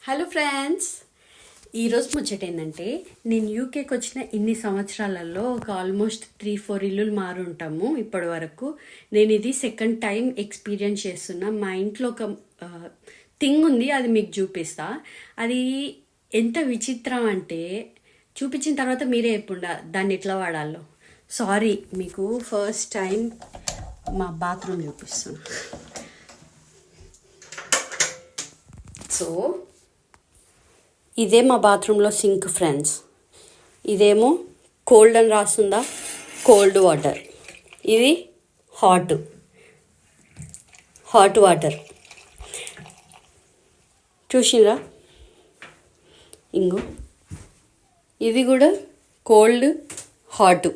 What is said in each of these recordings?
Hello friends, ఈరోజు ముచ్చట ఏంటంటే నేను యూకేకి వచ్చిన ఇన్ని సంవత్సరాలలో ఒక ఆల్మోస్ట్ 3-4 ఇల్లులు మారు ఉంటాము ఇప్పటి వరకు. నేను ఇది సెకండ్ టైం ఎక్స్పీరియన్స్ చేస్తున్నా. మా ఇంట్లో ఒక థింగ్ ఉంది, అది మీకు చూపిస్తా. అది ఎంత విచిత్రం అంటే చూపించిన తర్వాత మీరే చెప్పుండా దాన్ని ఎట్లా వాడాలో. సారీ, మీకు ఫస్ట్ టైం మా బాత్రూమ్ చూపిస్తున్నా. సో ఇదే మా బాత్రూంలో సింక్ ఫ్రెండ్స్. ఇదేమో కోల్డ్ అని రాస్తుందా, కోల్డ్ వాటర్. ఇది హాట్ వాటర్. చూసిరా, ఇంగు ఇది కూడా కోల్డ్ హాట్.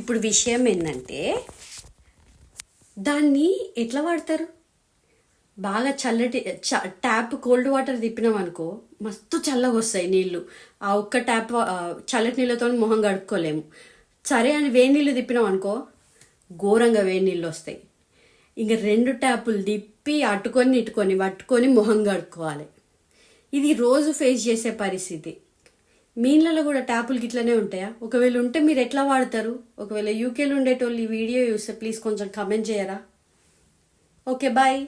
ఇప్పుడు విషయం ఏంటంటే దాన్ని ఎట్లా వాడతారు. బాగా చల్లటి ట్యాప్ కోల్డ్ వాటర్ తిప్పినాం అనుకో, మస్తు చల్లగా వస్తాయి నీళ్ళు. ఆ ఒక్క ట్యాప్ చల్లటి నీళ్ళతో మొహం కడుక్కోలేము. సరే అని వేడి నీళ్ళు తిప్పినాం అనుకో, ఘోరంగా వేడి నీళ్ళు వస్తాయి. ఇంక 2 ట్యాపులు తిప్పి ఇటుకొని పట్టుకొని మొహం కడుక్కోవాలి. ఇది రోజు ఫేస్ చేసే పరిస్థితి. మీ ఇళ్ళలో కూడా ట్యాపులకి ఇట్లనే ఉంటాయా? ఒకవేళ ఉంటే మీరు ఎట్లా వాడతారు? ఒకవేళ యూకేలో ఉండేటోళ్ళు ఈ వీడియో చూస్తే ప్లీజ్ కొంచెం కమెంట్ చేయరా. Okay, bye.